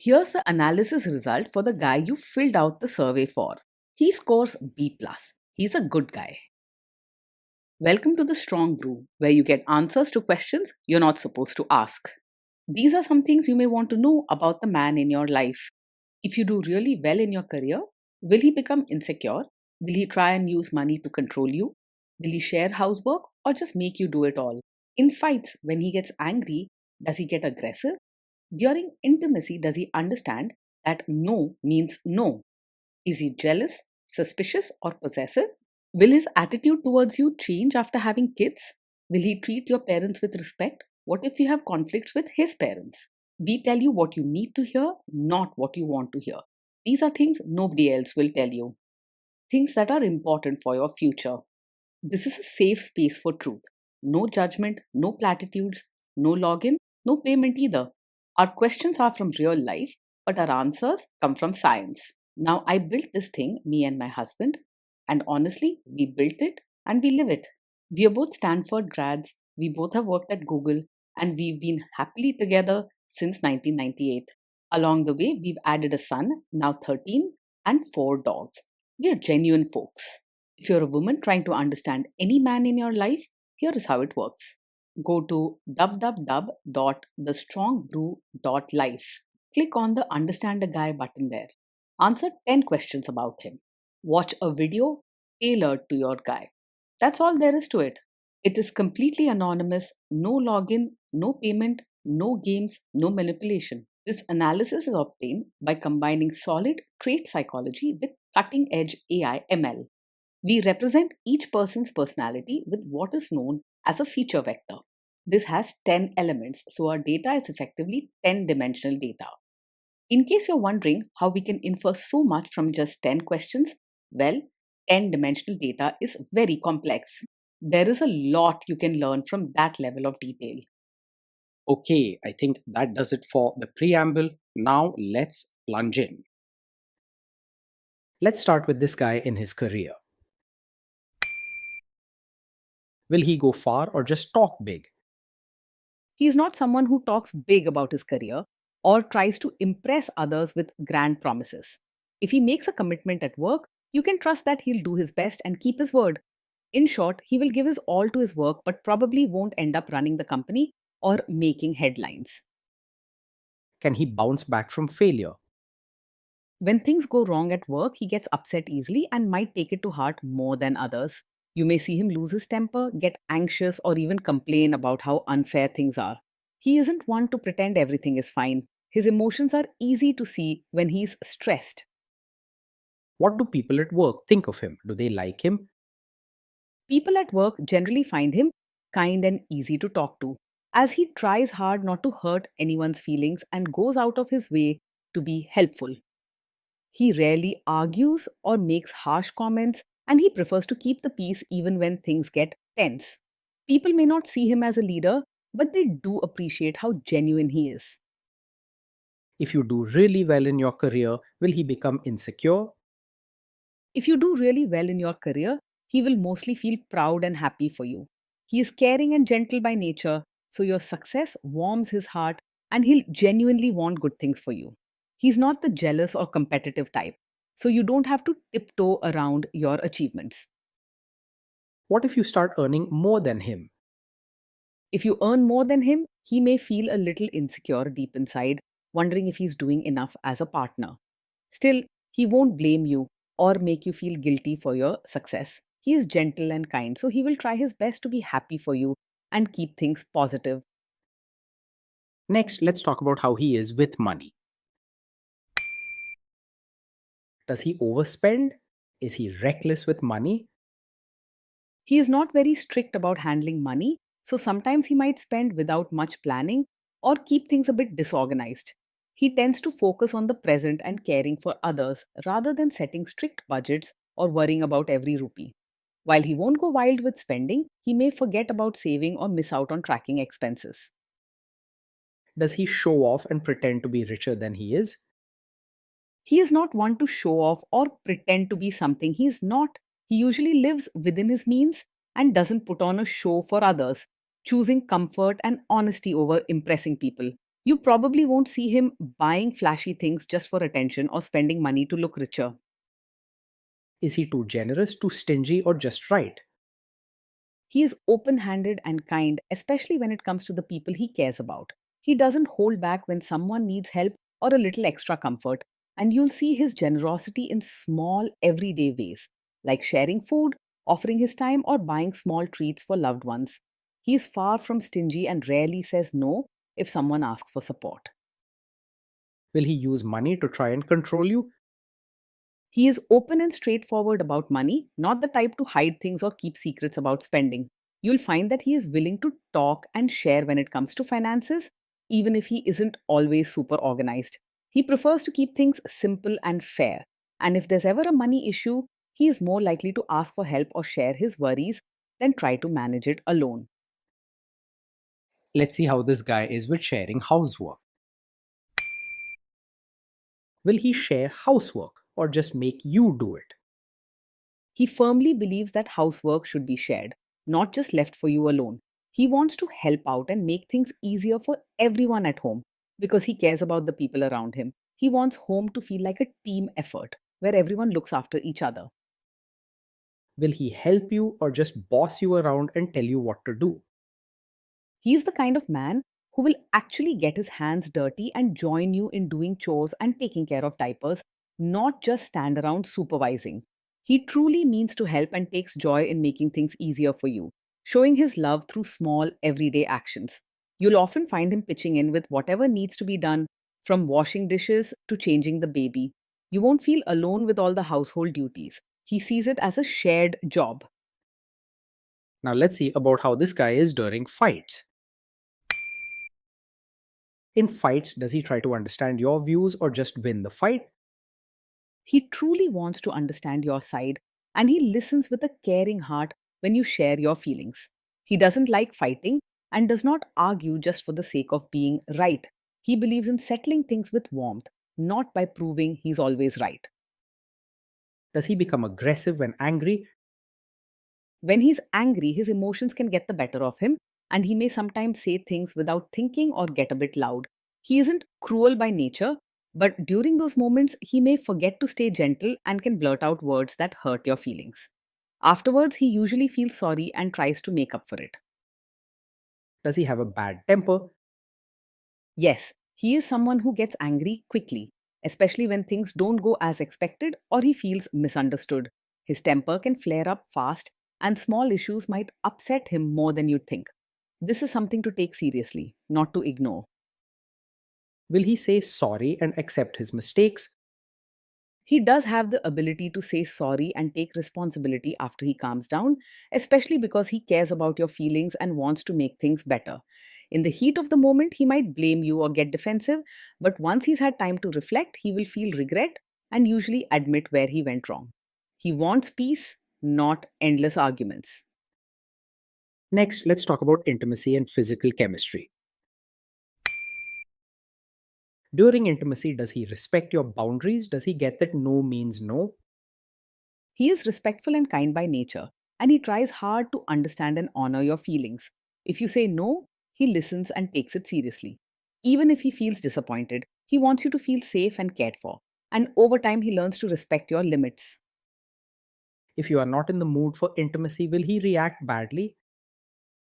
Here's the analysis result for the guy you filled out the survey for. He scores B+. He's a good guy. Welcome to the Strong Brew, where you get answers to questions you're not supposed to ask. These are some things you may want to know about the man in your life. If you do really well in your career, will he become insecure? Will he try and use money to control you? Will he share housework or just make you do it all? In fights, when he gets angry, does he get aggressive? During intimacy, does he understand that no means no? Is he jealous, suspicious, or possessive? Will his attitude towards you change after having kids? Will he treat your parents with respect? What if you have conflicts with his parents? We tell you what you need to hear, not what you want to hear. These are things nobody else will tell you. Things that are important for your future. This is a safe space for truth. No judgment, no platitudes, no login, no payment either. Our questions are from real life, but our answers come from science. Now, I built this thing, me and my husband, and honestly, we built it and we live it. We are both Stanford grads, we both have worked at Google, and we've been happily together since 1998. Along the way, we've added a son, now 13, and 4 dogs. We are genuine folks. If you're a woman trying to understand any man in your life, here is how it works. Go to www.thestrongbrew.life. Click on the Understand a Guy button there. Answer 10 questions about him. Watch a video tailored to your guy. That's all there is to it. It is completely anonymous, no login, no payment, no games, no manipulation. This analysis is obtained by combining solid trait psychology with cutting edge AI ML. We represent each person's personality with what is known as a feature vector. This has 10 elements, so our data is effectively 10-dimensional data. In case you're wondering how we can infer so much from just 10 questions, well, 10-dimensional data is very complex. There is a lot you can learn from that level of detail. Okay, I think that does it for the preamble. Now let's plunge in. Let's start with this guy in his career. Will he go far or just talk big? He's not someone who talks big about his career or tries to impress others with grand promises. If he makes a commitment at work, you can trust that he'll do his best and keep his word. In short, he will give his all to his work but probably won't end up running the company or making headlines. Can he bounce back from failure? When things go wrong at work, he gets upset easily and might take it to heart more than others. You may see him lose his temper, get anxious, or even complain about how unfair things are. He isn't one to pretend everything is fine. His emotions are easy to see when he's stressed. What do people at work think of him? Do they like him? People at work generally find him kind and easy to talk to, as he tries hard not to hurt anyone's feelings and goes out of his way to be helpful. He rarely argues or makes harsh comments, and he prefers to keep the peace even when things get tense. People may not see him as a leader, but they do appreciate how genuine he is. If you do really well in your career, will he become insecure? If you do really well in your career, he will mostly feel proud and happy for you. He is caring and gentle by nature, so your success warms his heart and he'll genuinely want good things for you. He's not the jealous or competitive type, so you don't have to tiptoe around your achievements. What if you start earning more than him? If you earn more than him, he may feel a little insecure deep inside, wondering if he's doing enough as a partner. Still, he won't blame you or make you feel guilty for your success. He is gentle and kind, so he will try his best to be happy for you and keep things positive. Next, let's talk about how he is with money. Does he overspend? Is he reckless with money? He is not very strict about handling money, so sometimes he might spend without much planning or keep things a bit disorganized. He tends to focus on the present and caring for others rather than setting strict budgets or worrying about every rupee. While he won't go wild with spending, he may forget about saving or miss out on tracking expenses. Does he show off and pretend to be richer than he is? He is not one to show off or pretend to be something he is not. He usually lives within his means and doesn't put on a show for others, choosing comfort and honesty over impressing people. You probably won't see him buying flashy things just for attention or spending money to look richer. Is he too generous, too stingy, or just right? He is open handed and kind, especially when it comes to the people he cares about. He doesn't hold back when someone needs help or a little extra comfort, and you'll see his generosity in small, everyday ways, like sharing food, offering his time, or buying small treats for loved ones. He is far from stingy and rarely says no if someone asks for support. Will he use money to try and control you? He is open and straightforward about money, not the type to hide things or keep secrets about spending. You'll find that he is willing to talk and share when it comes to finances, even if he isn't always super organized. He prefers to keep things simple and fair. And if there's ever a money issue, he is more likely to ask for help or share his worries than try to manage it alone. Let's see how this guy is with sharing housework. Will he share housework or just make you do it? He firmly believes that housework should be shared, not just left for you alone. He wants to help out and make things easier for everyone at home because he cares about the people around him. He wants home to feel like a team effort where everyone looks after each other. Will he help you or just boss you around and tell you what to do? He's the kind of man who will actually get his hands dirty and join you in doing chores and taking care of diapers, not just stand around supervising. He truly means to help and takes joy in making things easier for you, showing his love through small, everyday actions. You'll often find him pitching in with whatever needs to be done, from washing dishes to changing the baby. You won't feel alone with all the household duties. He sees it as a shared job. Now let's see about how this guy is during fights. In fights, does he try to understand your views or just win the fight? He truly wants to understand your side and he listens with a caring heart when you share your feelings. He doesn't like fighting and does not argue just for the sake of being right. He believes in settling things with warmth, not by proving he's always right. Does he become aggressive when angry? When he's angry, his emotions can get the better of him, and he may sometimes say things without thinking or get a bit loud. He isn't cruel by nature, but during those moments, he may forget to stay gentle and can blurt out words that hurt your feelings. Afterwards, he usually feels sorry and tries to make up for it. Does he have a bad temper? Yes, he is someone who gets angry quickly, especially when things don't go as expected or he feels misunderstood. His temper can flare up fast, and small issues might upset him more than you'd think. This is something to take seriously, not to ignore. Will he say sorry and accept his mistakes? He does have the ability to say sorry and take responsibility after he calms down, especially because he cares about your feelings and wants to make things better. In the heat of the moment, he might blame you or get defensive, but once he's had time to reflect, he will feel regret and usually admit where he went wrong. He wants peace, not endless arguments. Next, let's talk about intimacy and physical chemistry. During intimacy, does he respect your boundaries? Does he get that no means no? He is respectful and kind by nature, and he tries hard to understand and honor your feelings. If you say no, he listens and takes it seriously. Even if he feels disappointed, he wants you to feel safe and cared for. And over time, he learns to respect your limits. If you are not in the mood for intimacy, will he react badly?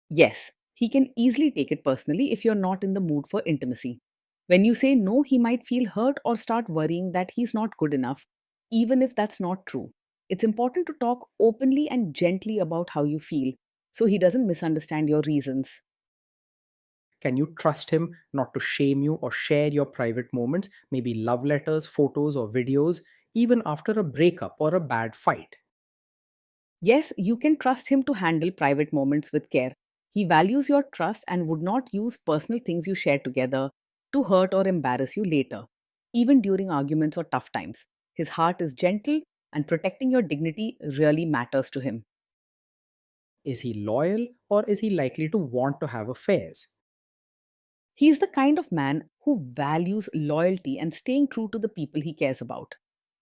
Yes, he can easily take it personally if you're not in the mood for intimacy. When you say no, he might feel hurt or start worrying that he's not good enough, even if that's not true. It's important to talk openly and gently about how you feel so he doesn't misunderstand your reasons. Can you trust him not to shame you or share your private moments, maybe love letters, photos, or videos, even after a breakup or a bad fight? Yes, you can trust him to handle private moments with care. He values your trust and would not use personal things you share together to hurt or embarrass you later, even during arguments or tough times. His heart is gentle, and protecting your dignity really matters to him. Is he loyal or is he likely to want to have affairs? He is the kind of man who values loyalty and staying true to the people he cares about.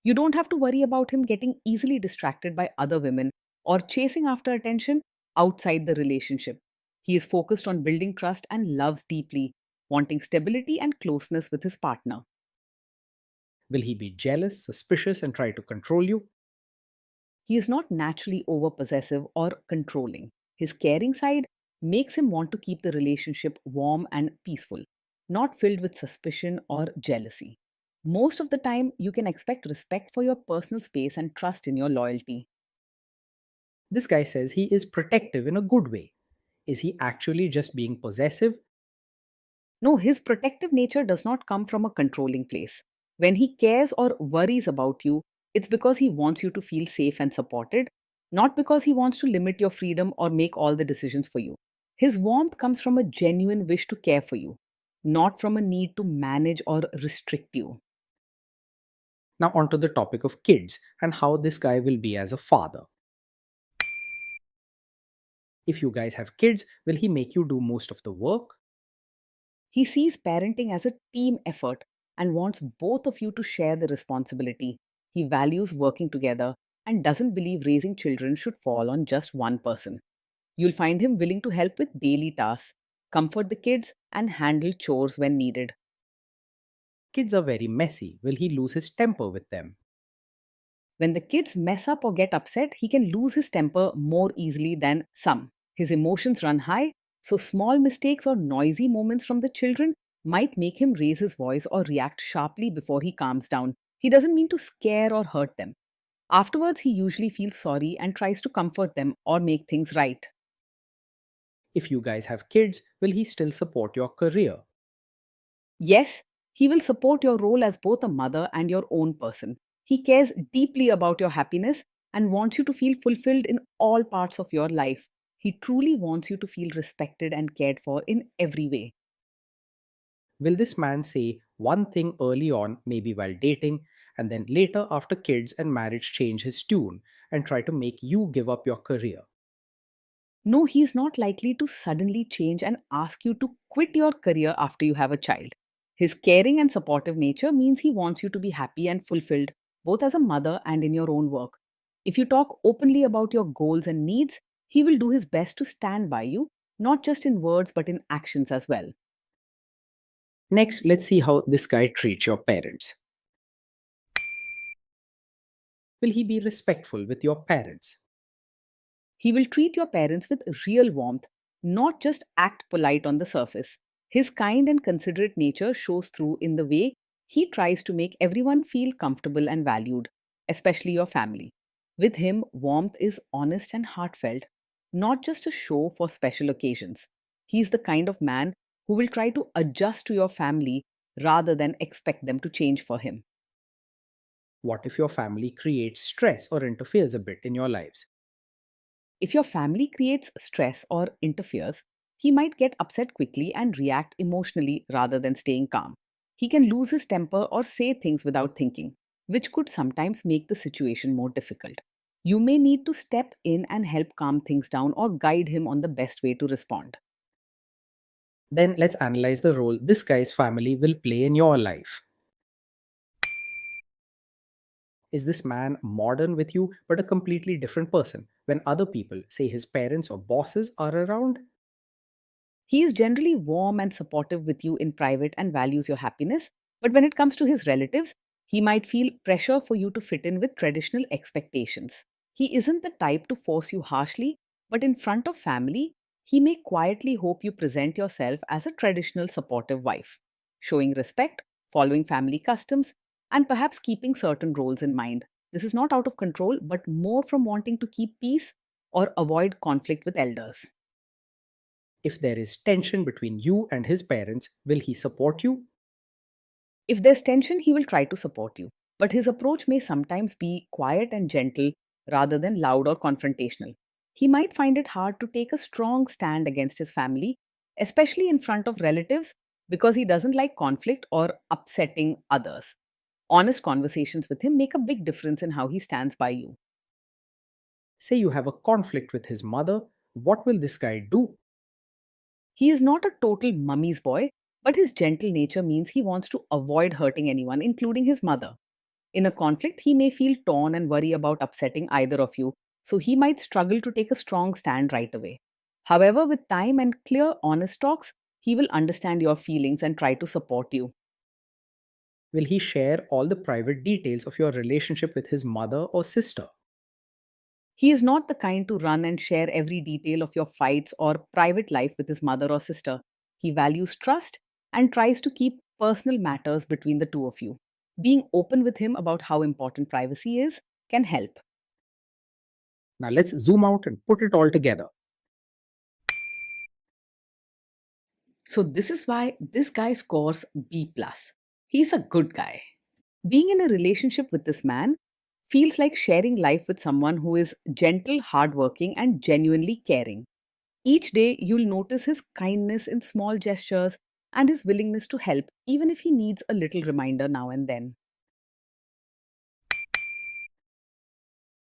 You don't have to worry about him getting easily distracted by other women or chasing after attention outside the relationship. He is focused on building trust and loves deeply. wanting stability and closeness with his partner. Will he be jealous, suspicious, and try to control you? He is not naturally over possessive or controlling. His caring side makes him want to keep the relationship warm and peaceful, not filled with suspicion or jealousy. Most of the time, you can expect respect for your personal space and trust in your loyalty. This guy says he is protective in a good way. Is he actually just being possessive? No, his protective nature does not come from a controlling place. When he cares or worries about you, it's because he wants you to feel safe and supported, not because he wants to limit your freedom or make all the decisions for you. His warmth comes from a genuine wish to care for you, not from a need to manage or restrict you. Now, on to the topic of kids and how this guy will be as a father. If you guys have kids, will he make you do most of the work? He sees parenting as a team effort and wants both of you to share the responsibility. He values working together and doesn't believe raising children should fall on just one person. You'll find him willing to help with daily tasks, comfort the kids, and handle chores when needed. Kids are very messy. Will he lose his temper with them? When the kids mess up or get upset, he can lose his temper more easily than some. His emotions run high, so small mistakes or noisy moments from the children might make him raise his voice or react sharply before he calms down. He doesn't mean to scare or hurt them. Afterwards, he usually feels sorry and tries to comfort them or make things right. If you guys have kids, will he still support your career? Yes, he will support your role as both a mother and your own person. He cares deeply about your happiness and wants you to feel fulfilled in all parts of your life. He truly wants you to feel respected and cared for in every way. Will this man say one thing early on, maybe while dating, and then later after kids and marriage change his tune and try to make you give up your career? No, he is not likely to suddenly change and ask you to quit your career after you have a child. His caring and supportive nature means he wants you to be happy and fulfilled, both as a mother and in your own work. If you talk openly about your goals and needs, he will do his best to stand by you, not just in words but in actions as well. Next, let's see how this guy treats your parents. Will he be respectful with your parents? He will treat your parents with real warmth, not just act polite on the surface. His kind and considerate nature shows through in the way he tries to make everyone feel comfortable and valued, especially your family. With him, warmth is honest and heartfelt, not just a show for special occasions. He's the kind of man who will try to adjust to your family rather than expect them to change for him. What if your family creates stress or interferes a bit in your lives? If your family creates stress or interferes, he might get upset quickly and react emotionally rather than staying calm. He can lose his temper or say things without thinking, which could sometimes make the situation more difficult. You may need to step in and help calm things down or guide him on the best way to respond. Then let's analyze the role this guy's family will play in your life. Is this man modern with you but a completely different person when other people, say his parents or bosses, are around? He is generally warm and supportive with you in private and values your happiness, but when it comes to his relatives, he might feel pressure for you to fit in with traditional expectations. He isn't the type to force you harshly, but in front of family, he may quietly hope you present yourself as a traditional supportive wife, showing respect, following family customs, and perhaps keeping certain roles in mind. This is not out of control, but more from wanting to keep peace or avoid conflict with elders. If there is tension between you and his parents, will he support you? If there's tension, he will try to support you, but his approach may sometimes be quiet and gentle rather than loud or confrontational. He might find it hard to take a strong stand against his family, especially in front of relatives, because he doesn't like conflict or upsetting others. Honest conversations with him make a big difference in how he stands by you. Say you have a conflict with his mother, what will this guy do? He is not a total mummy's boy, but his gentle nature means he wants to avoid hurting anyone, including his mother. In a conflict, he may feel torn and worry about upsetting either of you, so he might struggle to take a strong stand right away. However, with time and clear, honest talks, He will understand your feelings and try to support you. Will he share all the private details of your relationship with his mother or sister? He is not the kind to run and share every detail of your fights or private life with his mother or sister. He values trust and tries to keep personal matters between the two of you. Being open with him about how important privacy is can help. Now let's zoom out and put it all together. So this is why this guy scores B plus. He's a good guy. Being in a relationship with this man feels like sharing life with someone who is gentle, hardworking, and genuinely caring. Each day, you'll notice his kindness in small gestures and his willingness to help, even if he needs a little reminder now and then.